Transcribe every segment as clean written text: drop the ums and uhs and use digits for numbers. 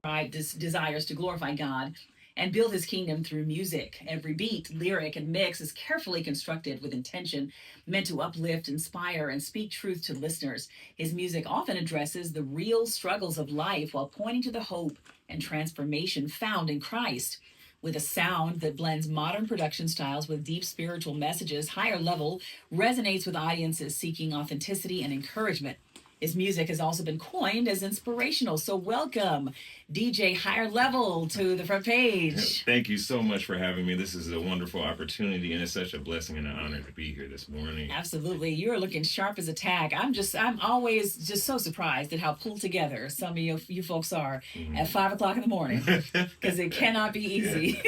right, desires to glorify God and build his kingdom through music. Every beat, lyric, and mix is carefully constructed with intention, meant to uplift, inspire, and speak truth to listeners. His music often addresses the real struggles of life while pointing to the hope and transformation found in Christ. With a sound that blends modern production styles with deep spiritual messages, Higher Level resonates with audiences seeking authenticity and encouragement. His music has also been coined as inspirational. So welcome, DJ Higher Level, to the front page. Thank you so much for having me. This is a wonderful opportunity, and it's such a blessing and an honor to be here this morning. Absolutely. You're looking sharp as a tack. I'm always just so surprised at how pulled together some of you folks are at 5 o'clock in the morning, because it cannot be easy.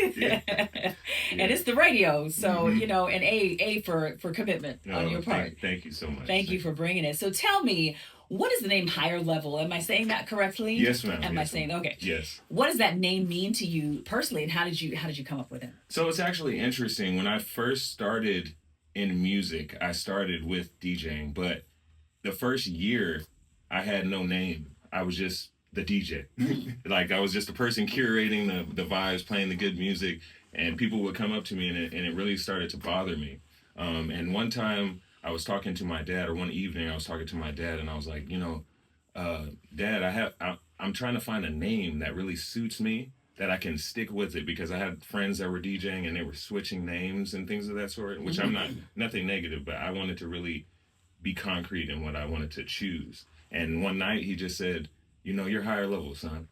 And it's the radio. So, an A for commitment on your part. Thank you so much. Thank you for bringing it. So tell me, what is the name Higher Level? Am I saying that correctly? Yes, ma'am. Am I saying okay? Yes. What does that name mean to you personally, and how did you come up with it? So it's actually interesting. When I first started in music, I started with DJing, but the first year I had no name. I was just the DJ. Like, I was just a person curating the vibes, playing the good music, and people would come up to me, and it really started to bother me. And one time I was talking to my dad, or one evening I was talking to my dad, and I was like, Dad, I'm trying to find a name that really suits me, that I can stick with it, because I had friends that were DJing and they were switching names and things of that sort, which I'm nothing negative, but I wanted to really be concrete in what I wanted to choose. And one night he just said, you're Higher Level, son.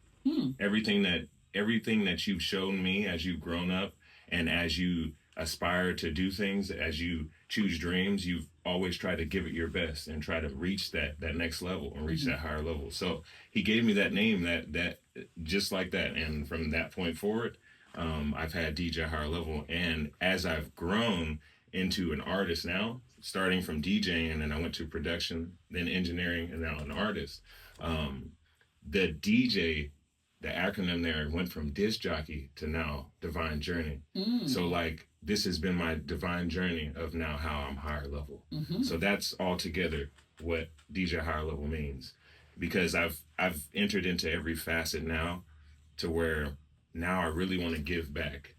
Everything that you've shown me as you've grown up, and as you aspire to do things, as you choose dreams, you've always tried to give it your best and try to reach that next level and reach that higher level. So he gave me that name, that just like that. And from that point forward, I've had DJ Higher Level. And as I've grown into an artist now, starting from DJing, and then I went to production, then engineering, and now an artist, the DJ, the acronym there, went from disc jockey to now divine journey. So this has been my divine journey of now how I'm higher level. So that's altogether what DJ Higher Level means, because I've entered into every facet now, to where now I really want to give back.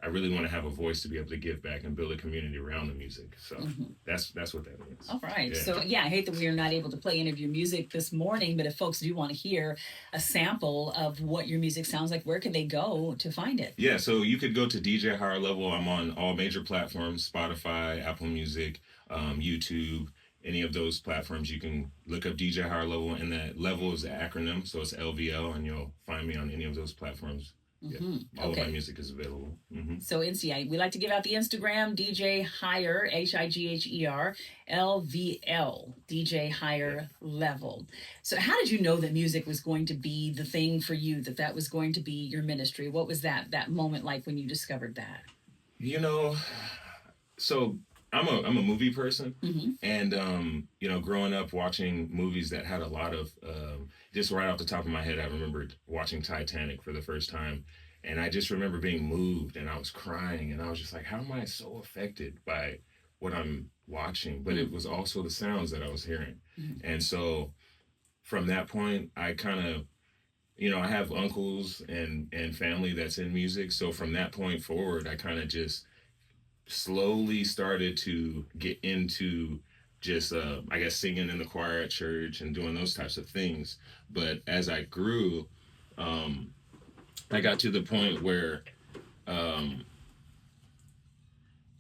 I really want to have a voice to be able to give back and build a community around the music. So that's what that means. All right. Yeah. So I hate that we are not able to play any of your music this morning, but if folks do want to hear a sample of what your music sounds like, where can they go to find it? Yeah, so you could go to DJ Higher Level. I'm on all major platforms: Spotify, Apple Music, YouTube. Any of those platforms, you can look up DJ Higher Level, and that level is the acronym, so it's LvL, and you'll find me on any of those platforms. Yeah. All of my music is available. So we like to give out the Instagram, DJ Higher, HiGHER, LvL, DJ Higher Level. So how did you know that music was going to be the thing for you, that was going to be your ministry? What was that moment like when you discovered that? So I'm a movie person, and growing up watching movies that had a lot of just right off the top of my head, I remembered watching Titanic for the first time, and I just remember being moved, and I was crying, and I was just like, how am I so affected by what I'm watching? But it was also the sounds that I was hearing. And so from that point, I kind of, I have uncles and family that's in music. So from that point forward, I kind of just slowly started to get into just, singing in the choir at church and doing those types of things. But as I grew, I got to the point where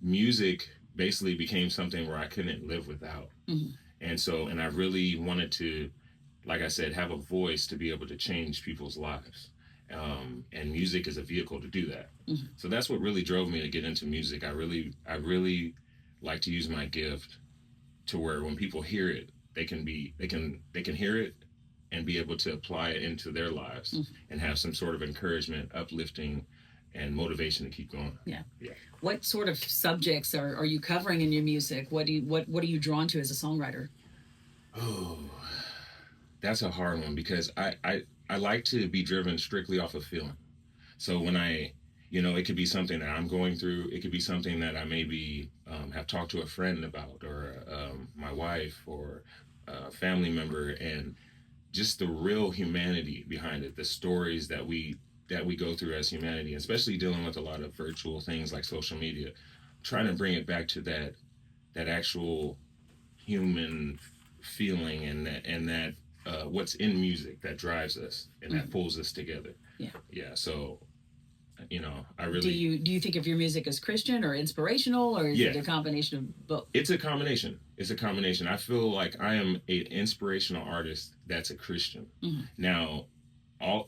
music basically became something where I couldn't live without. And I really wanted to, like I said, have a voice to be able to change people's lives. And music is a vehicle to do that. So that's what really drove me to get into music. I really like to use my gift to where when people hear it, they can hear it and be able to apply it into their lives and have some sort of encouragement, uplifting, and motivation to keep going. Yeah. What sort of subjects are you covering in your music? What are you drawn to as a songwriter? Oh, that's a hard one, because I like to be driven strictly off of feeling. So when it could be something that I'm going through. It could be something that I maybe have talked to a friend about, or my wife, or a family member, and just the real humanity behind it, the stories that we go through as humanity, especially dealing with a lot of virtual things like social media, trying to bring it back to that actual human feeling, and that what's in music that drives us and that pulls us together. Yeah. So, I really do you think of your music as Christian or inspirational, or is it a combination of both? It's a combination. I feel like I am an inspirational artist that's a Christian. Now,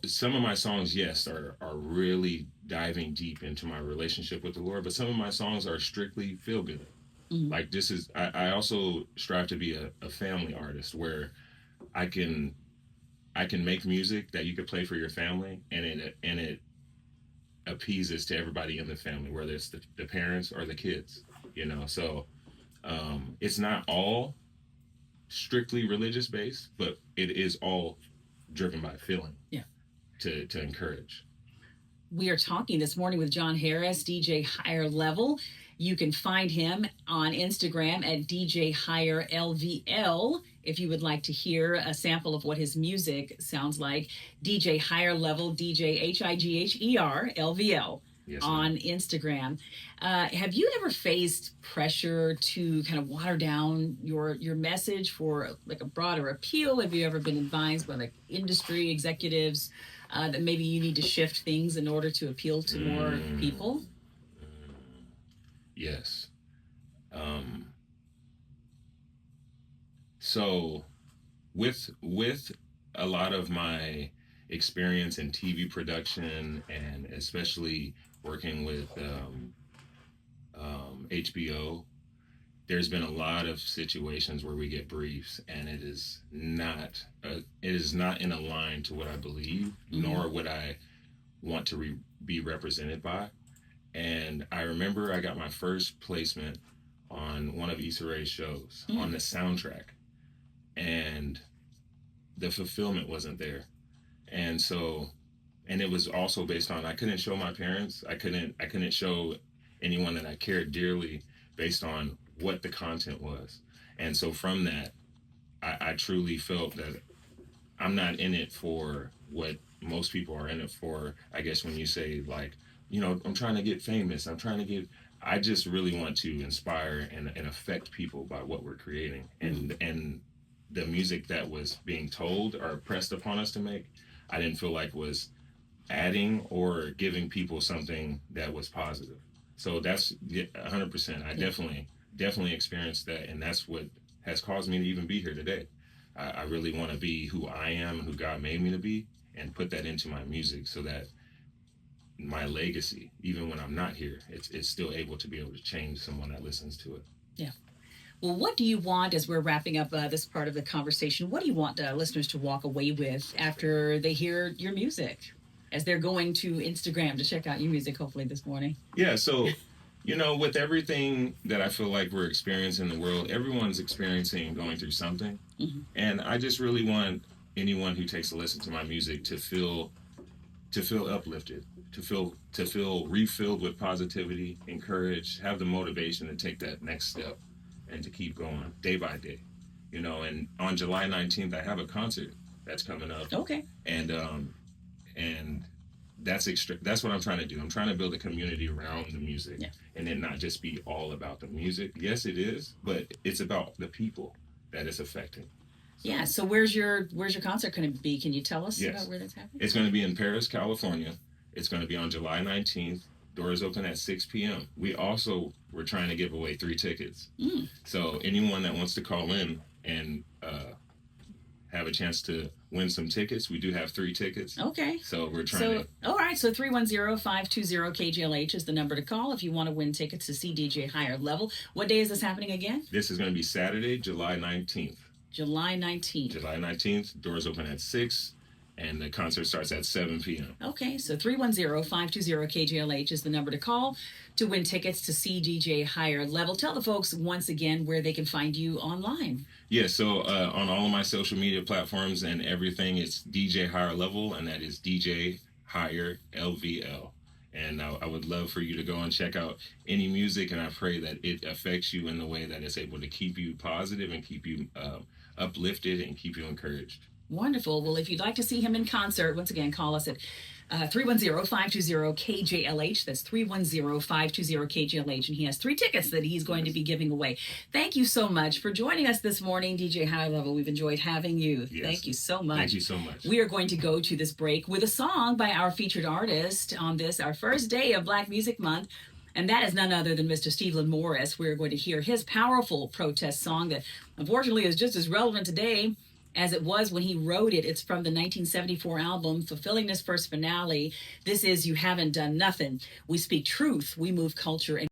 some of my songs, yes, are really diving deep into my relationship with the Lord, but some of my songs are strictly feel good. Like this is, I also strive to be a family artist where I can make music that you could play for your family, and it appeases to everybody in the family, whether it's the parents or the kids, so it's not all strictly religious based, but it is all driven by feeling to encourage. We are talking this morning with John Harris, DJ HiGHER LvL. You can find him on Instagram at DJ HiGHER LvL if you would like to hear a sample of what his music sounds like. DJ HiGHER LvL, DJ HiGHER LvL. Yes, on Instagram. Have you ever faced pressure to kind of water down your message for like a broader appeal? Have you ever been advised by like industry executives that maybe you need to shift things in order to appeal to more people? Yes. So with a lot of my experience in TV production, and especially working with HBO, there's been a lot of situations where we get briefs, and it is not in a line to what I believe, nor would I want to be represented by. And I remember I got my first placement on one of Issa Rae's shows on the soundtrack, and the fulfillment wasn't there. And so, and it was also based on, I couldn't show my parents, I couldn't show anyone that I cared dearly based on what the content was. And so from that, I truly felt that I'm not in it for what most people are in it for. I guess when you say like, I'm trying to get famous, I just really want to inspire and affect people by what we're creating. And the music that was being told or pressed upon us to make, I didn't feel like was adding or giving people something that was positive. So that's 100%. I definitely experienced that, and that's what has caused me to even be here today. I really want to be who I am and who God made me to be, and put that into my music so that my legacy, even when I'm not here, it's still able to be able to change someone that listens to it. Yeah. Well, what do you want, as we're wrapping up this part of the conversation, what do you want listeners to walk away with after they hear your music, as they're going to Instagram to check out your music, hopefully this morning? Yeah, so, with everything that I feel like we're experiencing in the world, everyone's experiencing going through something. And I just really want anyone who takes a listen to my music to feel uplifted, to feel refilled with positivity, encouraged, have the motivation to take that next step and to keep going day by day. And on July 19th, I have a concert that's coming up. Okay. And that's what I'm trying to do. I'm trying to build a community around the music, and it not just be all about the music. Yes, it is, but it's about the people that it's affecting. Yeah. So where's your concert going to be? Can you tell us Yes. about where that's happening? It's going to be in Paris, California. It's going to be on July 19th. Doors open at 6 p.m. We're trying to give away 3 tickets. So anyone that wants to call in and have a chance to win some tickets, we do have 3 tickets. Okay. So we're trying to... All right. So 310-520-KJLH is the number to call if you want to win tickets to see DJ HiGHER LvL. What day is this happening again? This is going to be Saturday, July 19th. July 19th. July 19th. Doors open at 6. And the concert starts at 7 p.m. Okay, so 310-520-KJLH is the number to call to win tickets to see DJ HiGHER LvL. Tell the folks once again where they can find you online. Yeah, so on all of my social media platforms and everything, it's DJ HiGHER LvL, and that is DJ HiGHER LvL. And I would love for you to go and check out any music, and I pray that it affects you in the way that it's able to keep you positive and keep you uplifted and keep you encouraged. Wonderful. Well, if you'd like to see him in concert, once again, call us at 310-520-KJLH. That's 310-520-KJLH. And he has 3 tickets that he's going to be giving away. Thank you so much for joining us this morning, DJ High Level. We've enjoyed having you. Yes. Thank you so much. Thank you so much. We are going to go to this break with a song by our featured artist on this, our first day of Black Music Month. And that is none other than Mr. Stephen Morris. We're going to hear his powerful protest song that unfortunately is just as relevant today as it was when he wrote it. It's from the 1974 album, Fulfilling This First Finale. This is You Haven't Done Nothing. We speak truth, we move culture, and